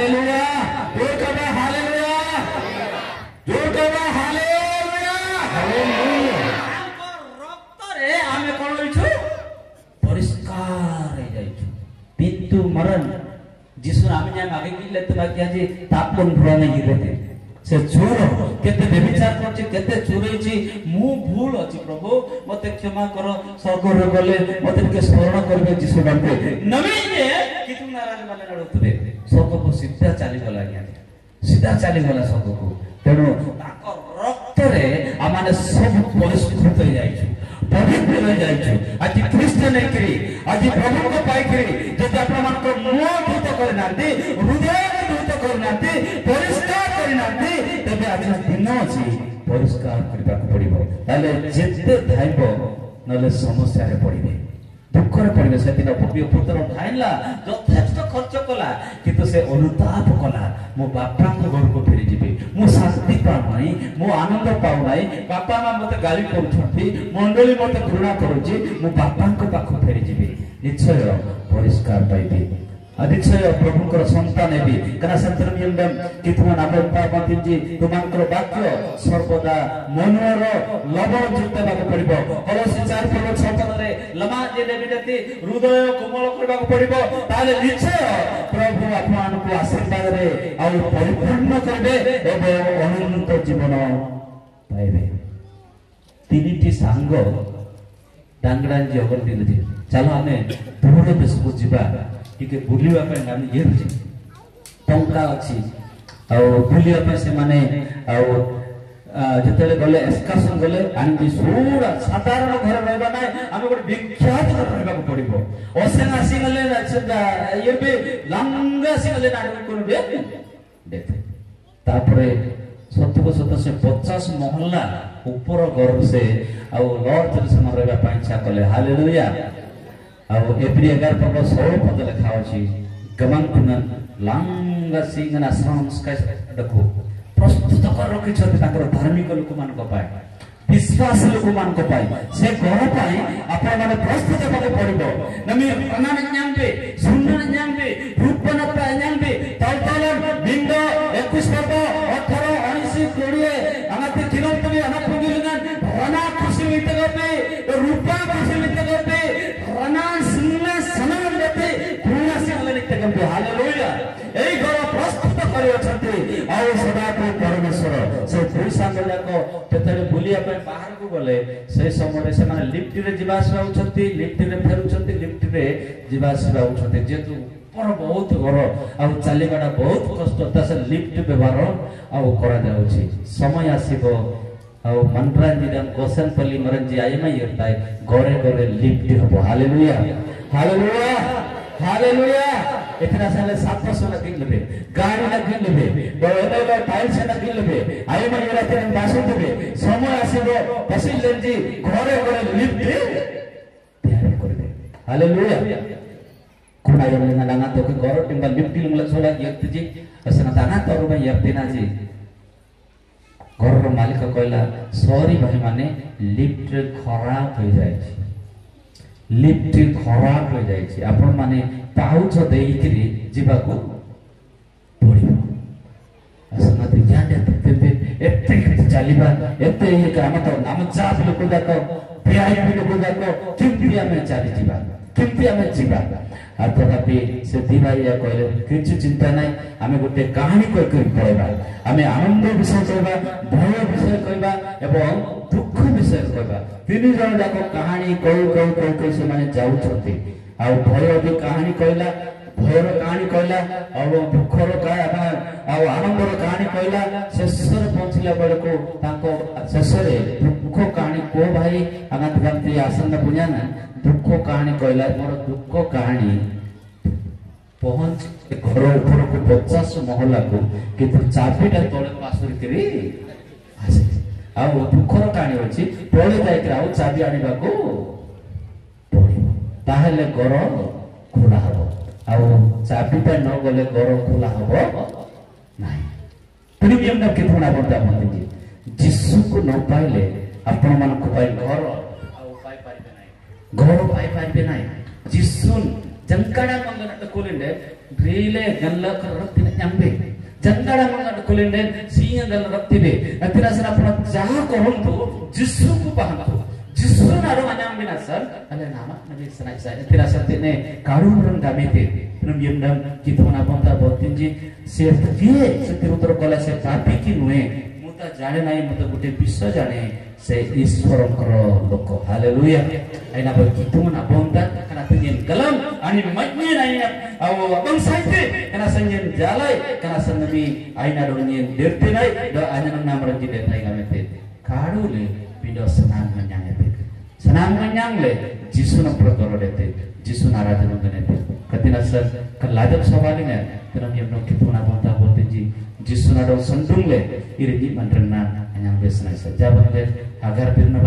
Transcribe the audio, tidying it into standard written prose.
hallelujah जोर कहबे hallelujah जोर कहबे हालेलुया हालेलुया रक्त रे आमे कोन होइछु परिष्कार हे जाइछु पितु मरण जिसु आमे जाय मागे कि लेते बाकी आज तापन भरा नहीं गिरते से चोर केते व्यभिचार करछि केते चोरैछि मु भूल अछि प्रभु मते क्षमा करो स्वर्ग रे गले मते के स्मरण करबे जिसु बाटे नमी जे कि तुम नाराज माने नडुतबे स्वर्ग को सीधा चली गला ज्ञान सीधा चली गला स्वर्ग को तेणु ताको रक्त रे आमाने सब परिष्कृत हो जाइछु पवित्र हो जाइछु आज क्रिश्चियन एकरी आज प्रभु को पाई करी जे आपण मान को मुंह धुत करनाते हृदय धुत करनाते परिष्कार करनाते तबे आज दिन अछि परिष्कार करबा को पड़िबो ताले जेते धाइबो नले समस्या रे पड़िबे दुख रे पड़िबे सेतिना पुपियो पुत्र धाइला यथेष्ट खर्च कला किंतु से अनुताप कला मो बापा को घर को फेरी जिबे मो शांति पाउ नाही मो आनंद पाउ नाही बापा मा मते गाली करूछथि मंडली मते घृणा करूछि मो बापा को पाखो फेरी जिबे निश्चय परिष्कार पाइबे अधिक्षय प्रभुकर संतान हेबी कना संतरमियम कि तुम नाबता बंतिजी तुमकर वाक्य सर्वदा मनर लवण युक्त बाक पड़िबो कलसी 4:6 रे लमा जे देबिते हृदय कोमल करबाक पड़िबो ताले निश्चय प्रभु आपन को आशीर्वाद रे आ परिपूर्ण करबे एवं अनंत जीवन पाइबे तीनटी सांग डांगड़ा जगन दिले चलो हमें दूर देश को जीवा कि बुलिवा पे नाम ये रुचि टंका अछि आ बुलिवा पे से माने आ जतले गले एक्सकर्शन गले आनि सोरा साधारण घर रहबा नै हम गोटे विख्यात घर रहबा को पड़िबो ओसेना सिंगले ये बे लंगा सिंगले नाडे कोन बे देखे तापरे सत्य को सत्य से 50 मोहल्ला ऊपर घर से आ लॉर्ड से रहबा ପାଇଁ इच्छा कले हालेलुया ଆଉ ଏପ୍ରି 11:16 ପଦ ଲେଖା ଅଛି ଗମନ କୁନନ ଲାଙ୍ଗା ସିଂହନା ସଂସ୍କାର ଦେଖୁ ପ୍ରସ୍ତୁତ କରି ରଖିଛନ୍ତି ତାଙ୍କର ଧାର୍ମିକ ଲୋକମାନଙ୍କ ପାଇଁ विश्वास लोकमान को पाई से घर पाई आपण माने प्रस्तुत हेबाक पड़िबो नमी प्रणाम न्यांबे सुंदर न्यांबे रूपन प्राय न्यांबे तलतल बिंद 21 पर्व 18 19 20 अनाते किलोमतमी अना पुगिलगन रना खुशी मिते गते रूपा खुशी मिते गते रना सुनना समान देते पूरा सिंगल लिखते गते हालेलुया एई घर प्रस्तुत करि अछंती आ सदा को परमेश्वर से दुई सांगला को तेतरे बुलिया पे बाहर को गले से समय से माने लिफ्ट रे जीवास होउछंती लिफ्ट रे फेरुछंती लिफ्ट रे जीवास होउछंती जेतु पर बहुत घर आ चलीबाटा बहुत कष्ट तासे लिफ्ट व्यवहार आ करा जाउछि समय आसीबो आ मनरांजिदम गोसनपल्ली मरंजी आईमा यताय घरे घरे लिफ्ट हबो हालेलुया हालेलुया हालेलुया इतना साले 700 लगी लेबे गाड़ी लगी लेबे बड़े टाइल्स लगी लेबे आई में राते बासु देबे समय आसीबो पसिल लेंजी घरे घरे लिफ्ट तैयार करबे हालेलुया कोना यमना लाना तो के घर टिंबा लिफ्ट लंगला सोला यक्त जी असना ताना तोर में यक्तिना जी घर रो मालिक कहला सॉरी भाई माने लिफ्ट खराब हो जाय छी लिफ्ट खराब हो जाय छी आपण माने पाउछ देइकरी जीवा को पड़िबो असना ते ज्ञान देते एते चलीबा एते ये काम तो नाम जात लोक जाको वीआईपी लोक जाको किंतु हमें चली जीवा किंतु हमें जीवा तथापि से दिवाइया कहले किछु चिंता नै हमें गोटे कहानी कोइ कहबा हमें आनंद विषय कहबा भय विषय कहबा एवं दुख विषय कहबा तीन जन जाको कहानी कोइ से माने जाउ छथि आ भय भी कहानी कहला भयर कहानी कहला और दुखर कहानी आ आनंदर कहानी कहला शेषर पहुंचला बेलको ताको शेषरे दुख कहानी को भाई अगत गंती आसन बुझाना दुख कहानी कहला मोर दुख कहानी पहुंच घर ऊपर को 50 महला को किंतु चाबीटा तळे पासुरी करी आसे आ दुखर कहानी अछि तळे जाय के आ चाबी आनिबा को पड़िबो ताहेले घर खुला हबो आ चाबीटा न गले घर खुला हबो नाही प्रीमियम न के थोड़ा बंदा मते जिसु को न पाइले आपण मन को पाइ घर घर पाई पाइबे नाही जिसुन जंकाडा मंगन कोलिंडे रीले गल्ला करतिने nyambe jandara mangad kulinden siya dal raktibe atira sana puna jaha kohon tu jisu ku paham tu jisu naru anyam binasar ale nama nabi sana isa atira satine karun gamete penum yemdam kita mana bonta botinji se vie setirutor kola se tapi ki nuhe muta jane nai muta gute biswa jane se ishwarଙ୍କର ଲୋକ hallelujah ଆଇନା ବ କିତୁମନ abonda kana tunyen galam ani majne aina aw abang saite kana sanyen jalai kana sanami aina donyen derte nai do anyan nam ranji detai gamete kadule pido senang manyangete senang manyangle jisuna protoro dete jisuna aradhana ganete katina sar kalajak sawalinga tanam yemno kituna abonda botinji jisuna do sandungle irji manrenna anyang besna saja bangde agar pirna